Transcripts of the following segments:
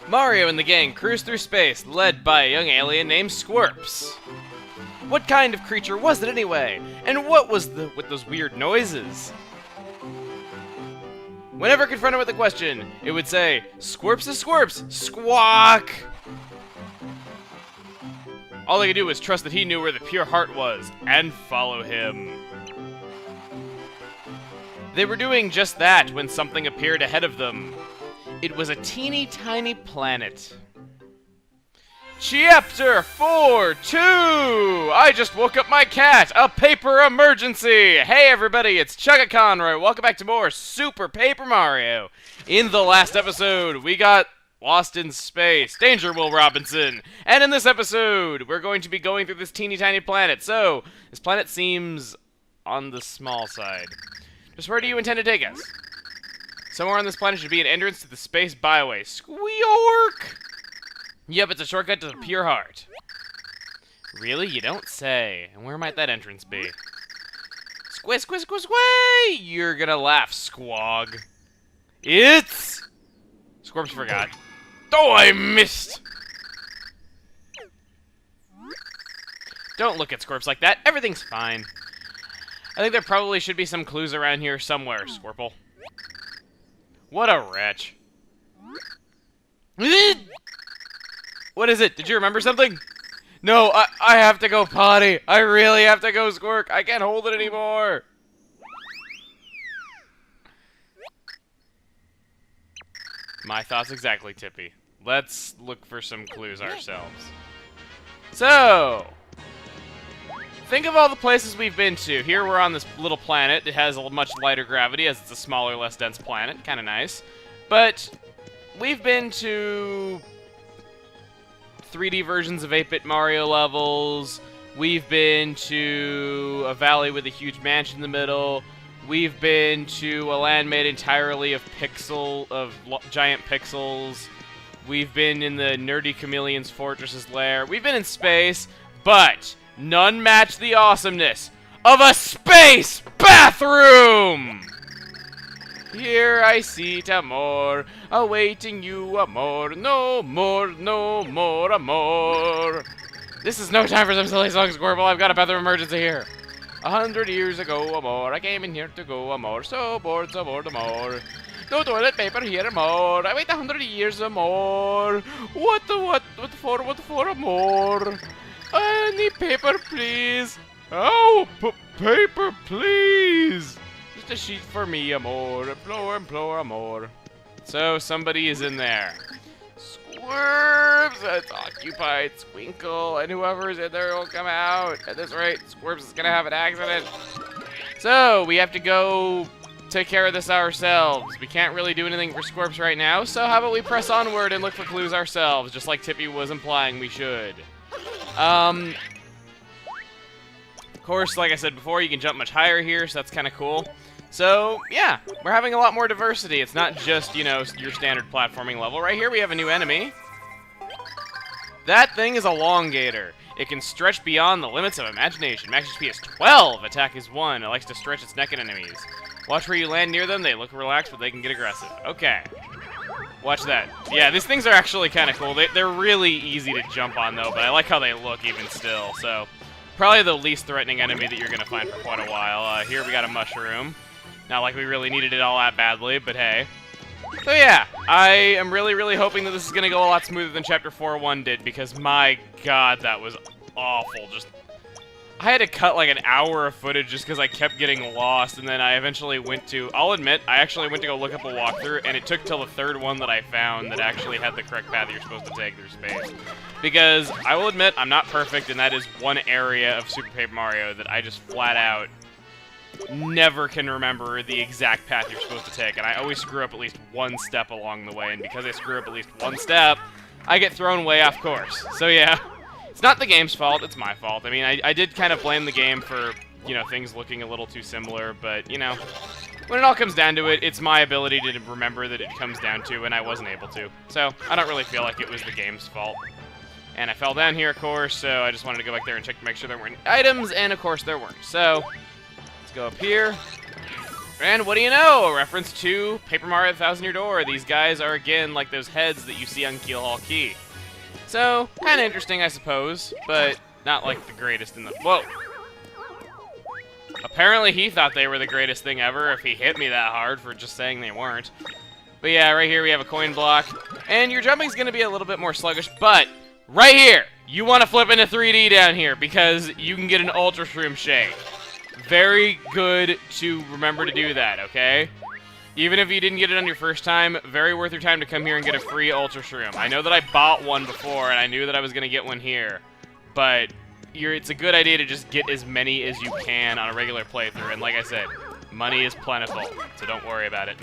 Mario and the gang cruise through space, led by a young alien named Squirps. What kind of creature was it anyway? And what was with those weird noises? Whenever confronted with a question, it would say, "Squirps is Squirps, squawk!" All they could do was trust that he knew where the pure heart was, and follow him. They were doing just that when something appeared ahead of them. It was a teeny tiny planet. Chapter 4-2! I just woke up my cat! A paper emergency! Hey everybody, it's chuggaaconroy. Welcome back to more Super Paper Mario. In the last episode, we got lost in space. Danger, Will Robinson! And in this episode, we're going to be going through this teeny tiny planet. So, this planet seems on the small side. Just where do you intend to take us? Somewhere on this planet should be an entrance to the space byway. Squeork! Yep, it's a shortcut to the pure heart. Really? You don't say. And where might that entrance be? Squish, squish, squish, squish! You're gonna laugh, squog. It's... Squirps forgot. Oh, I missed! Don't look at Squirps like that. Everything's fine. I think there probably should be some clues around here somewhere, Squirple. What a wretch. What is it? Did you remember something? No, I have to go potty. I really have to go squirk. I can't hold it anymore. My thoughts exactly, Tippy. Let's look for some clues ourselves. So, think of all the places we've been to. Here we're on this little planet. It has a much lighter gravity as it's a smaller, less dense planet. Kind of nice. But we've been to 3D versions of 8-bit Mario levels. We've been to a valley with a huge mansion in the middle. We've been to a land made entirely of giant pixels. We've been in the Nerdy Chameleon's Fortress's lair. We've been in space, but none match the awesomeness of a space bathroom! Here I sit, amor, awaiting you, amor, no more, amor. This is no time for some silly song, Squirtle. I've got a bathroom emergency here. 100 years ago, amor, I came in here to go, amor, so bored, amor. No toilet paper here, amor. I wait 100 years, amor. What for, amor? Any paper, please. Oh, paper, please. Just a sheet for me, amor. Implore, amor. So, somebody is in there. Squirps! It's occupied. Squinkle. And whoever's in there will come out. At this rate, Squirps is gonna have an accident. So, we have to go take care of this ourselves. We can't really do anything for Squirps right now, so how about we press onward and look for clues ourselves, just like Tippy was implying we should. Of course, like I said before, you can jump much higher here, so that's kind of cool. So, yeah, we're having a lot more diversity. It's not just, you know, your standard platforming level. Right here we have a new enemy. That thing is a Longator. It can stretch beyond the limits of imagination. Max HP is 12, attack is 1. It likes to stretch its neck at enemies. Watch where you land near them. They look relaxed, but they can get aggressive. Okay. Watch that. Yeah, these things are actually kind of cool. They're really easy to jump on, though, but I like how they look even still. So, probably the least threatening enemy that you're going to find for quite a while. Here we got a mushroom. Not like we really needed it all that badly, but hey. So yeah, I am really, really hoping that this is going to go a lot smoother than Chapter 4.1 did, because my god, that was awful. I had to cut like an hour of footage just because I kept getting lost, and then I eventually went to, I'll admit, I actually went to go look up a walkthrough, and it took till the third one that I found that actually had the correct path you're supposed to take through space. Because, I will admit, I'm not perfect, and that is one area of Super Paper Mario that I just flat out never can remember the exact path you're supposed to take, and I always screw up at least one step along the way, and because I screw up at least one step, I get thrown way off course. So yeah. It's not the game's fault, it's my fault. I mean, I did kind of blame the game for, you know, things looking a little too similar, but, you know, when it all comes down to it, it's my ability to remember that it comes down to, and I wasn't able to. So, I don't really feel like it was the game's fault. And I fell down here, of course, so I just wanted to go back there and check to make sure there weren't items, and of course there weren't. So, let's go up here. And what do you know? A reference to Paper Mario 1,000 Year Door. These guys are, again, like those heads that you see on Keel Hall Key. So, kind of interesting, I suppose, but not like the greatest in the... Whoa! Apparently he thought they were the greatest thing ever if he hit me that hard for just saying they weren't. But yeah, right here we have a coin block. And your jumping's going to be a little bit more sluggish, but right here, you want to flip into 3D down here because you can get an Ultra Shroom Shake. Very good to remember to do that, okay? Even if you didn't get it on your first time, very worth your time to come here and get a free Ultra Shroom. I know that I bought one before, and I knew that I was going to get one here, but it's a good idea to just get as many as you can on a regular playthrough, and like I said, money is plentiful, so don't worry about it.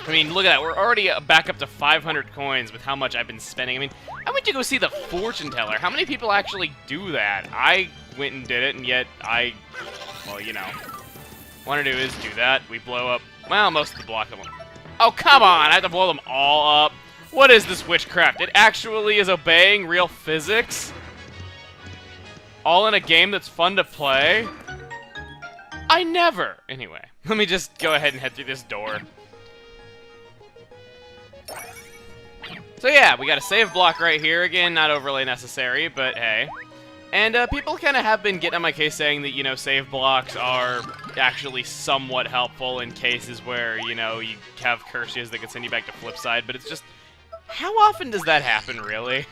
I mean, look at that, we're already back up to 500 coins with how much I've been spending. I mean, I went to go see the fortune teller. How many people actually do that? I went and did it, and yet well, you know, what I want to do is do that. We blow up, well, most of the block of them. Oh, come on, I have to blow them all up. What is this witchcraft? It actually is obeying real physics? All in a game that's fun to play? I never. Anyway, let me just go ahead and head through this door. So yeah, we got a save block right here. Again, not overly necessary, but hey. And people kind of have been getting on my case saying that, you know, save blocks are actually somewhat helpful in cases where, you know, you have curses that can send you back to Flipside, but it's just, how often does that happen, really?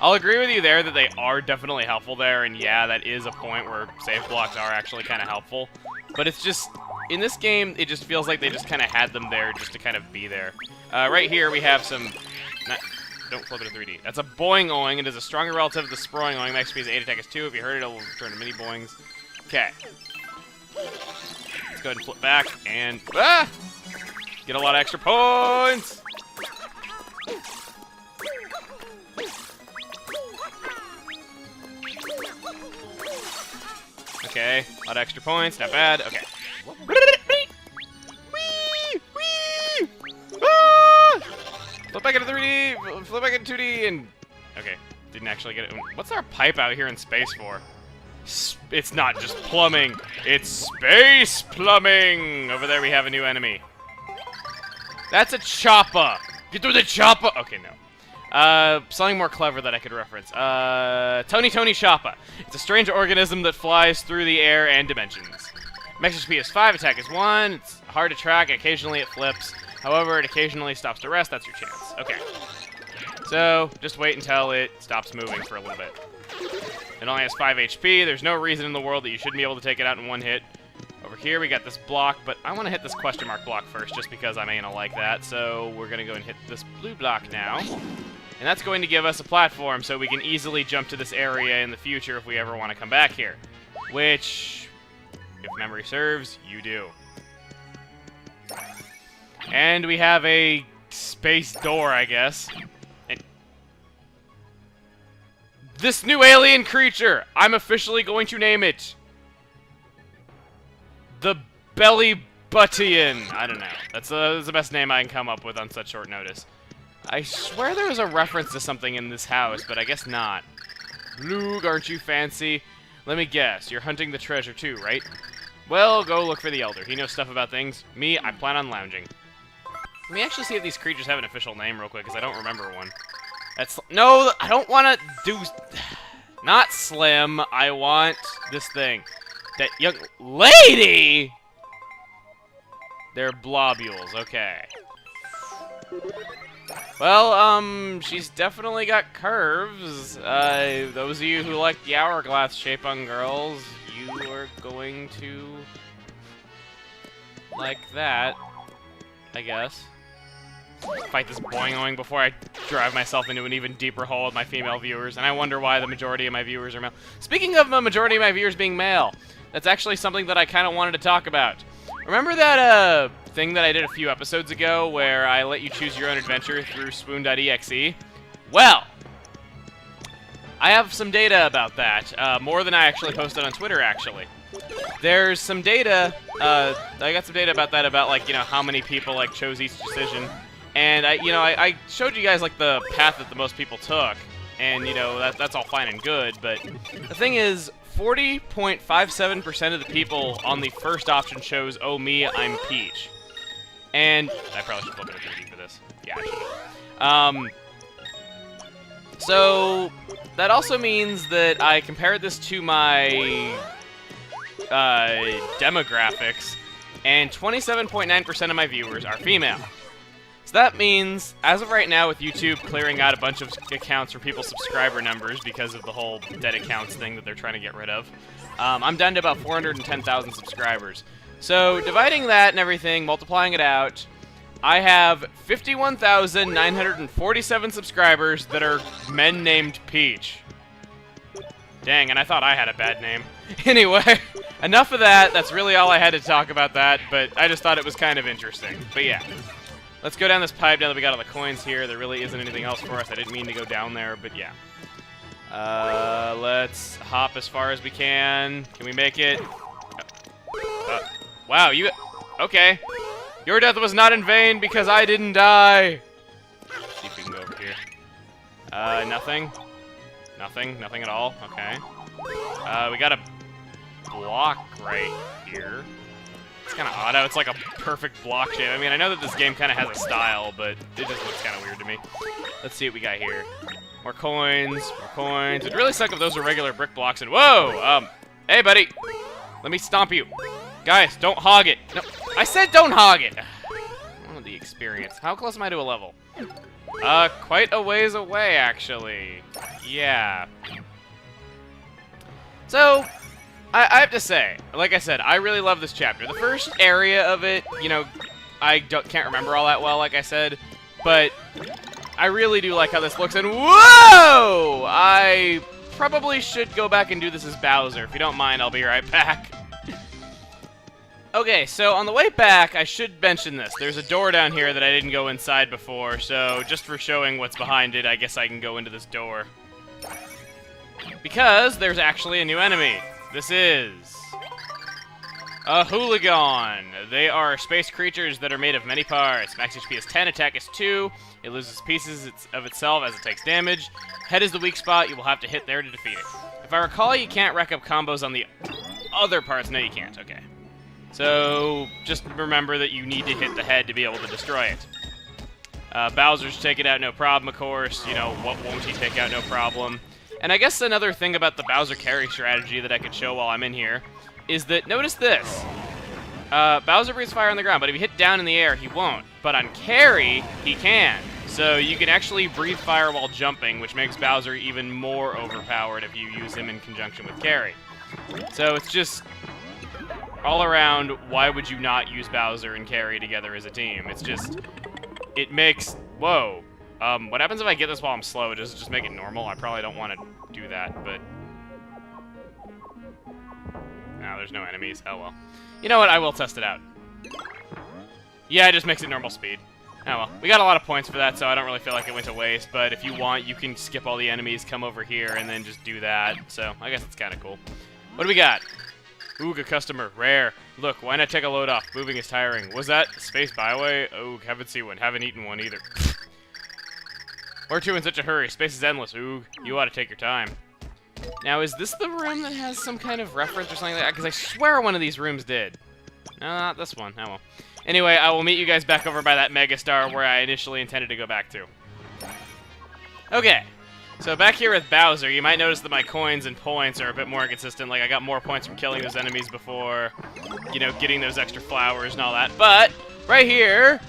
I'll agree with you there that they are definitely helpful there, and yeah, that is a point where save blocks are actually kind of helpful. But it's just, in this game, it just feels like they just kind of had them there just to kind of be there. Right here, we have some... Don't flip it to 3D. That's a Boing Oing. It is a stronger relative to the Sproing Oing. Max speed is 8, attack is 2. If you hurt it, it'll turn to mini Boings. Okay. Let's go ahead and flip back and... Ah! Get a lot of extra points! Okay, a lot of extra points. Not bad. Okay. Flip back into 3D, flip back into 2D, and... Okay, didn't actually get it. What's our pipe out here in space for? It's not just plumbing, it's space plumbing! Over there we have a new enemy. That's a chopper! Get through the chopper! Okay, no. Something more clever that I could reference. Tony Choppa. It's a strange organism that flies through the air and dimensions. Max HP is 5, attack is 1, it's hard to track, occasionally it flips. However, it occasionally stops to rest, that's your chance. Okay. So, just wait until it stops moving for a little bit. It only has 5 HP, there's no reason in the world that you shouldn't be able to take it out in one hit. Over here, we got this block, but I want to hit this question mark block first, just because I'm gonna like that. So, we're gonna go and hit this blue block now. And that's going to give us a platform, so we can easily jump to this area in the future if we ever want to come back here. Which, if memory serves, you do. And we have a space door, I guess. And this new alien creature, I'm officially going to name it the Belly Buttian. I don't know. That's the best name I can come up with on such short notice. I swear there was a reference to something in this house, but I guess not. Luke, aren't you fancy? Let me guess, you're hunting the treasure too, right? Well, go look for the Elder. He knows stuff about things. Me, I plan on lounging. Let me actually see if these creatures have an official name real quick, because I don't remember one. No, I don't want to do... Not Slim. I want this thing. That young lady! They're blobules. Okay. Well, she's definitely got curves. Those of you who like the hourglass shape on girls, you are going to like that, I guess. Fight this boing-oing before I drive myself into an even deeper hole with my female viewers, and I wonder why the majority of my viewers are male. Speaking of the majority of my viewers being male, that's actually something that I kind of wanted to talk about. Remember that, thing that I did a few episodes ago where I let you choose your own adventure through spoon.exe? Well, I have some data about that, more than I actually posted on Twitter, actually. There's some data, I got some data about that, about, like, you know, how many people, like, chose each decision. And, I showed you guys, like, the path that the most people took. And, you know, that's all fine and good, but the thing is, 40.57% of the people on the first option shows, oh me, I'm Peach. And I probably should flip it a 3D for this. Yeah, I should. So that also means that I compared this to my demographics, and 27.9% of my viewers are female. So that means, as of right now, with YouTube clearing out a bunch of accounts for people's subscriber numbers because of the whole dead accounts thing that they're trying to get rid of, I'm down to about 410,000 subscribers. So dividing that and everything, multiplying it out, I have 51,947 subscribers that are men named Peach. Dang, and I thought I had a bad name. Anyway, enough of that. That's really all I had to talk about that, but I just thought it was kind of interesting. But yeah. Let's go down this pipe now that we got all the coins here. There really isn't anything else for us. I didn't mean to go down there, but yeah. Let's hop as far as we can. Can we make it? Wow, you... Okay. Your death was not in vain because I didn't die. Let's see if we can go over here. Nothing. Nothing. Nothing at all. Okay. We got a block right here. It's kind of odd how it's like a perfect block shape. I mean, I know that this game kind of has a style, but it just looks kind of weird to me. Let's see what we got here. More coins, more coins. It'd really suck if those were regular brick blocks. And whoa, hey, buddy, let me stomp you, guys. Don't hog it. No, I said don't hog it. I want the experience. How close am I to a level? Quite a ways away, actually. Yeah. So. I have to say, like I said, I really love this chapter. The first area of it, you know, I can't remember all that well, like I said, but I really do like how this looks, and whoa! I probably should go back and do this as Bowser. If you don't mind, I'll be right back. Okay, so on the way back, I should mention this. There's a door down here that I didn't go inside before, so just for showing what's behind it, I guess I can go into this door. Because there's actually a new enemy. This is a hooligan. They are space creatures that are made of many parts. Max HP is 10, attack is 2. It loses pieces of itself as it takes damage. Head is the weak spot. You will have to hit there to defeat it. If I recall, you can't rack up combos on the other parts. No, you can't. Okay. So just remember that you need to hit the head to be able to destroy it. Bowser's take it out no problem, of course. You know, what won't he take out no problem? And I guess another thing about the Bowser carry strategy that I could show while I'm in here is that, notice this. Bowser breathes fire on the ground, but if you hit down in the air, he won't. But on carry, he can. So you can actually breathe fire while jumping, which makes Bowser even more overpowered if you use him in conjunction with carry. So it's just, all around, why would you not use Bowser and carry together as a team? It's just, it makes, whoa. What happens if I get this while I'm slow? Does it just make it normal? I probably don't want to do that, but... No, there's no enemies. Oh, well. You know what? I will test it out. Yeah, it just makes it normal speed. Oh, well. We got a lot of points for that, so I don't really feel like it went to waste, but if you want, you can skip all the enemies, come over here, and then just do that. So, I guess it's kind of cool. What do we got? Ooh, good customer. Rare. Look, why not take a load off? Moving is tiring. Was that Space Byway? Oh, haven't seen one. Haven't eaten one either. Or two in such a hurry. Space is endless. Ooh, you ought to take your time. Now, is this the room that has some kind of reference or something like that? Because I swear one of these rooms did. No, not this one. Oh, well. Anyway, I will meet you guys back over by that Megastar where I initially intended to go back to. Okay. So back here with Bowser, you might notice that my coins and points are a bit more inconsistent. Like, I got more points from killing those enemies before, you know, getting those extra flowers and all that. But, right here,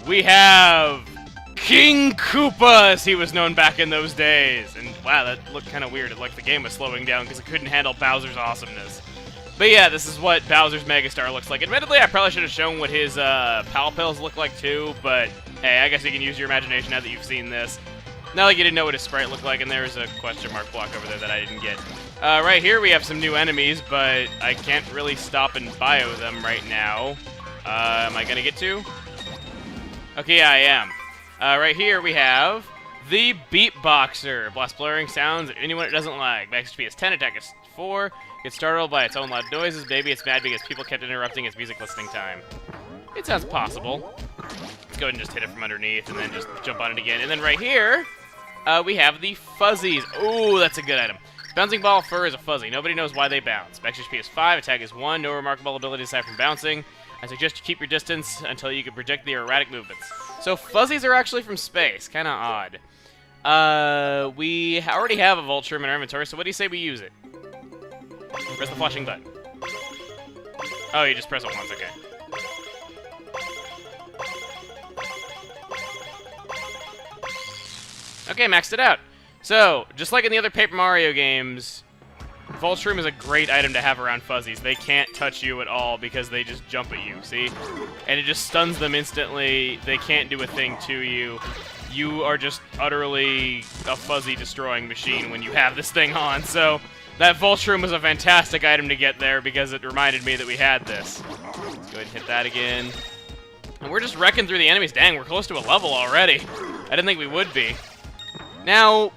we have... King Koopa, as he was known back in those days. And wow, that looked kind of weird. It like the game was slowing down because it couldn't handle Bowser's awesomeness. But yeah, this is what Bowser's Megastar looks like. Admittedly, I probably should have shown what his Pal Pills look like too, but hey, I guess you can use your imagination now that you've seen this. Not like you didn't know what his sprite looked like, and there's a question mark block over there that I didn't get. Right here we have some new enemies, but I can't really stop and bio them right now. Am I gonna get to? Okay, yeah, I am. Right here we have the Beatboxer. Blast blurring sounds at anyone it doesn't like. Max HP is 10, attack is 4. Gets startled by its own loud noises. Maybe it's mad because people kept interrupting its music listening time. It sounds possible. Let's go ahead and just hit it from underneath and then just jump on it again. And then right here, we have the Fuzzies. Ooh, that's a good item. Bouncing ball fur is a fuzzy. Nobody knows why they bounce. Max HP is 5, attack is 1, no remarkable abilities aside from bouncing. I suggest you keep your distance until you can project the erratic movements. So fuzzies are actually from space. Kind of odd. We already have a Vulture in our inventory, so what do you say we use it? Press the flashing button. Oh, you just press it once, okay. Okay, maxed it out. So, just like in the other Paper Mario games, Vulture is a great item to have around fuzzies. They can't touch you at all because they just jump at you, see? And it just stuns them instantly. They can't do a thing to you. You are just utterly a fuzzy destroying machine when you have this thing on. So, that Vulture was a fantastic item to get there because it reminded me that we had this. Let's go ahead and hit that again. And we're just wrecking through the enemies. Dang, we're close to a level already. I didn't think we would be. Now,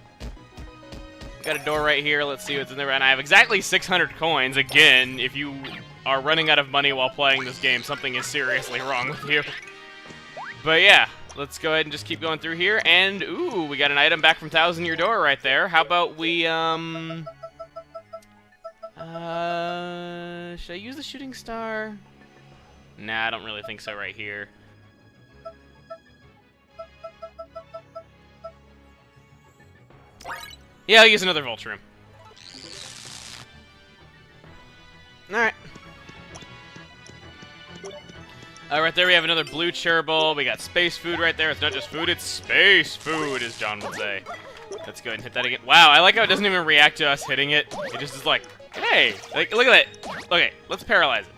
got a door right here. Let's see what's in there. And I have exactly 600 coins. Again, if you are running out of money while playing this game, something is seriously wrong with you. But yeah, let's go ahead and just keep going through here. And, ooh, we got an item back from Thousand Year Door right there. How about we, should I use the shooting star? Nah, I don't really think so right here. Yeah, I'll use another Vulture. Alright. Right there we have another blue cherble. We got space food right there. It's not just food, it's space food, as John would say. Let's go ahead and hit that again. Wow, I like how it doesn't even react to us hitting it. It just is like, hey, like, look at that. Okay, let's paralyze it.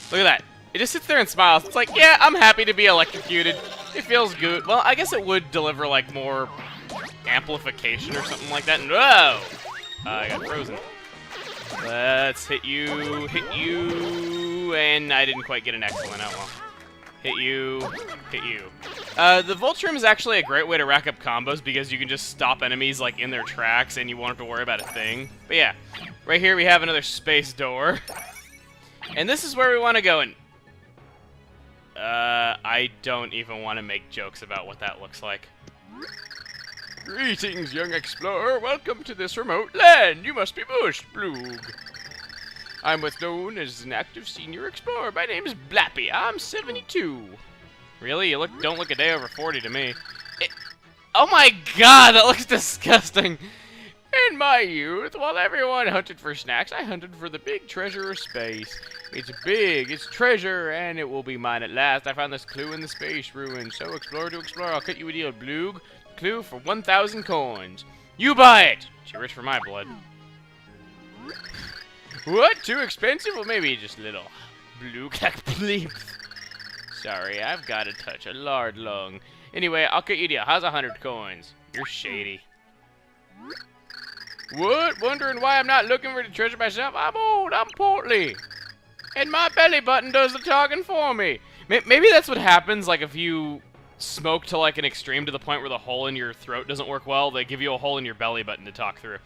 Look at that. It just sits there and smiles. It's like, yeah, I'm happy to be electrocuted. It feels good. Well, I guess it would deliver, like, more amplification or something like that. And whoa! I got frozen. Let's hit you, and I didn't quite get an excellent. Oh well. Hit you, hit you. The Vulture is actually a great way to rack up combos because you can just stop enemies like in their tracks and you won't have to worry about a thing. But yeah, right here we have another space door. And this is where we want to go. And I don't even want to make jokes about what that looks like. Greetings, young explorer. Welcome to this remote land. You must be Bush, Bloog. I'm what's known as an active senior explorer. My name is Blappy. I'm 72. Really? You don't look a day over 40 to me. Oh my god, that looks disgusting. In my youth, while everyone hunted for snacks, I hunted for the big treasure of space. It's big, it's treasure, and it will be mine at last. I found this clue in the space ruin. So, explorer to explorer, I'll cut you a deal, Bloog. Clue for 1,000 coins. You buy it! Too rich for my blood. What? Too expensive? Well, maybe just a little. Blue cack, please. Sorry, I've got to touch a lard lung. Anyway, I'll cut you a deal. How's 100 coins? You're shady. What? Wondering why I'm not looking for the treasure myself? I'm old, I'm portly. And my belly button does the talking for me. Maybe that's what happens, like, if you smoke to, like, an extreme to the point where the hole in your throat doesn't work well. They give you a hole in your belly button to talk through.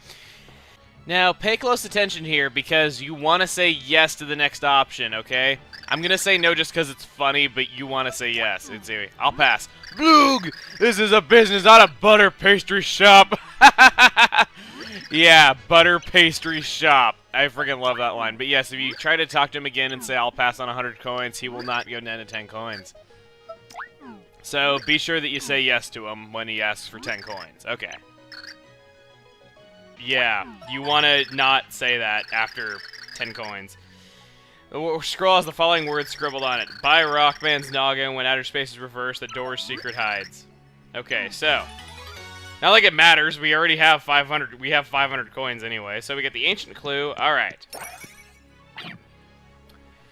Now, pay close attention here, because you want to say yes to the next option, okay? I'm going to say no just because it's funny, but you want to say yes. I'll pass. Bloog! This is a business, not a butter pastry shop. Yeah, butter pastry shop. I freaking love that line. But yes, if you try to talk to him again and say, I'll pass on 100 coins, he will not go down to 10 coins. So, be sure that you say yes to him when he asks for 10 coins. Okay. Yeah, you want to not say that after 10 coins. The scroll has the following words scribbled on it. Buy Rockman's noggin. When outer space is reversed, the door's secret hides. Okay, so. Not like it matters. We already have 500. We have 500 coins anyway. So we get the ancient clue. Alright.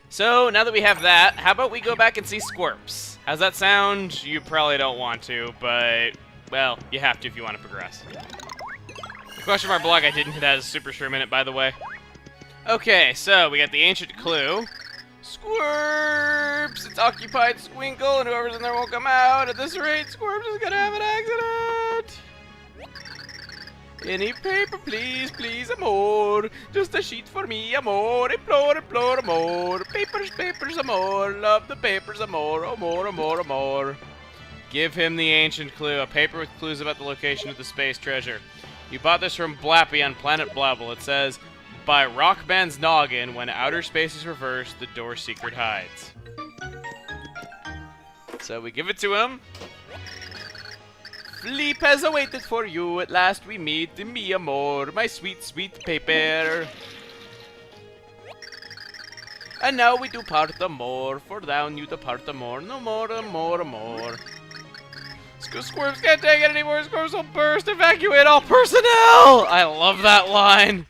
So, now that we have that, how about we go back and see Squirps? How's that sound? You probably don't want to, but, well, you have to if you want to progress. The question mark block I didn't hit has a super shroom in it, by the way. Okay, so we got the ancient clue. Squirps! It's occupied Squinkle, and whoever's in there won't come out. At this rate, Squirps is gonna have an accident! Any paper, please, please, amor. Just a sheet for me, amor. Implore, implore, amor. Papers, papers, amor. Love the papers, amor. Amor, amor, amor. Give him the ancient clue. A paper with clues about the location of the space treasure. You bought this from Blappy on Planet Blabble. It says, by Rockman's noggin, when outer space is reversed, the door secret hides. So we give it to him. Fleep has awaited for you. At last we meet, mi amor, my sweet, sweet paper. And now we do part the more, for down you depart the more, no more, more, more. Squirps can't take it anymore, Squirps will burst, evacuate all personnel! I love that line.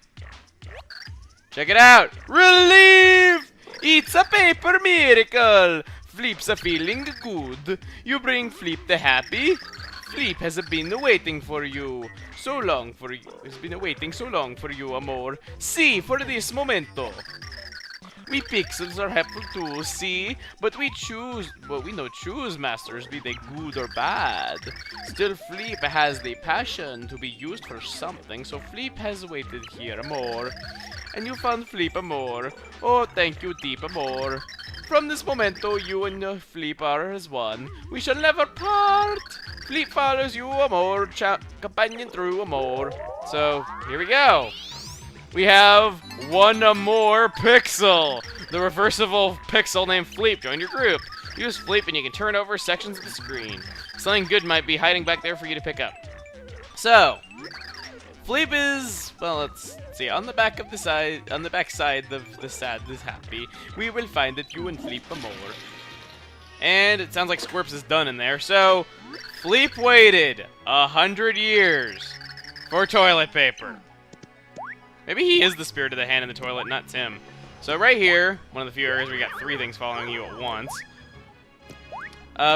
Check it out. Relief! It's a paper miracle. Fleep's a feeling good. You bring Fleep the happy. Fleep has been waiting for you. So long for you. Has been waiting so long for you, amor. See, for this momento. We pixels are helpful too, see? But we choose, well, we no choose masters, be they good or bad. Still, Fleep has the passion to be used for something, so Fleep has waited here more. And you found Fleep amor. Oh, thank you, deep amor. From this momento, you and Fleep are as one. We shall never part. Fleep follows you amor, companion through amor. So, here we go. We have one more pixel. The reversible pixel named Fleep. Join your group. Use Fleep and you can turn over sections of the screen. Something good might be hiding back there for you to pick up. So, Fleep is, well, let's see, on the back of the side, on the back side of the sad, this happy, we will find that you and Fleep are more. And it sounds like Squirps is done in there. So, Fleep waited 100 years for toilet paper. Maybe he is the spirit of the hand in the toilet, not Tim. So right here, one of the few areas where we got 3 things following you at once.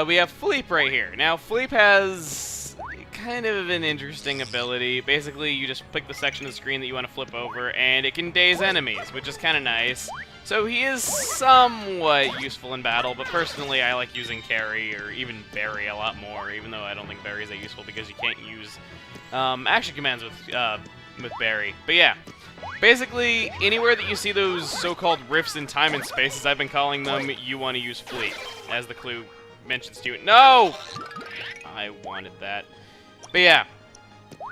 We have Fleep right here. Now, Fleep has kind of an interesting ability. Basically, you just pick the section of the screen that you want to flip over, and it can daze enemies, which is kind of nice. So he is somewhat useful in battle, but personally, I like using Carry or even Barry a lot more, even though I don't think Barry's that useful because you can't use action commands with Barry. But yeah. Basically, anywhere that you see those so-called rifts in time and space, as I've been calling them, you want to use Fleep, as the clue mentions to you. No! I wanted that. But yeah,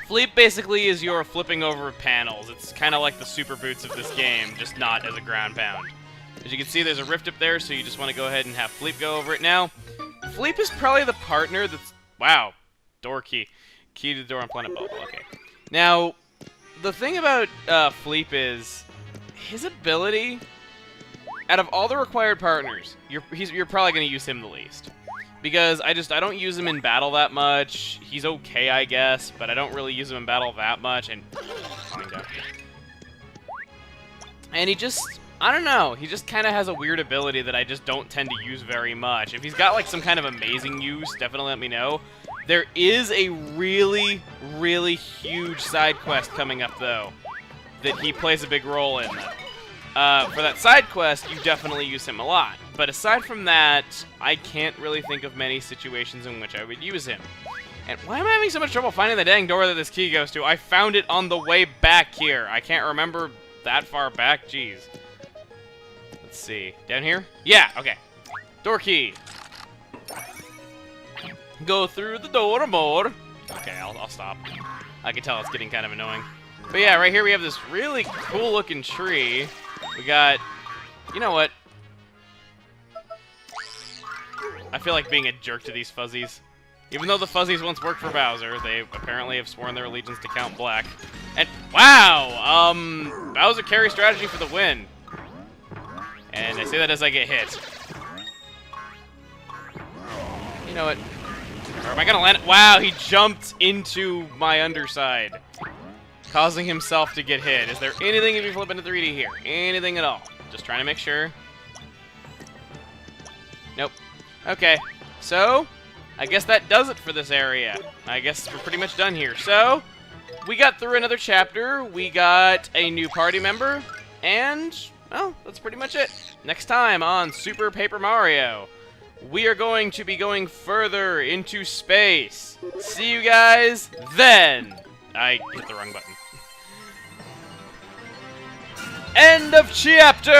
Fleep basically is your flipping over panels. It's kind of like the super boots of this game, just not as a ground pound. As you can see, there's a rift up there, so you just want to go ahead and have Fleep go over it. Now, Fleep is probably the partner that's... Wow. Door key. Key to the door on Planet Bubble. Okay. Now, the thing about Fleep is his ability, out of all the required partners, you're probably going to use him the least. Because I don't use him in battle that much. He's okay, I guess, but I don't really use him in battle that much. And he just, I don't know, he just kind of has a weird ability that I just don't tend to use very much. If he's got like some kind of amazing use, definitely let me know. There is a really, really huge side quest coming up, though, that he plays a big role in. For that side quest, you definitely use him a lot. But aside from that, I can't really think of many situations in which I would use him. And why am I having so much trouble finding the dang door that this key goes to? I found it on the way back here. I can't remember that far back. Jeez. Let's see. Down here? Yeah, okay. Door key. Go through the door more. Okay, I'll stop. I can tell it's getting kind of annoying. But yeah, right here we have this really cool looking tree. We got... You know what? I feel like being a jerk to these fuzzies. Even though the fuzzies once worked for Bowser, they apparently have sworn their allegiance to Count Black. And, wow! Bowser carry strategy for the win. And I say that as I get hit. You know what? Or am I gonna land? Wow, he jumped into my underside, causing himself to get hit. Is there anything if you flip into 3D here? Anything at all? Just trying to make sure. Nope. Okay, so I guess that does it for this area. I guess we're pretty much done here. So we got through another chapter. We got a new party member, and well, that's pretty much it. Next time on Super Paper Mario, we are going to be going further into space. See you guys then. I hit the wrong button. End of chapter!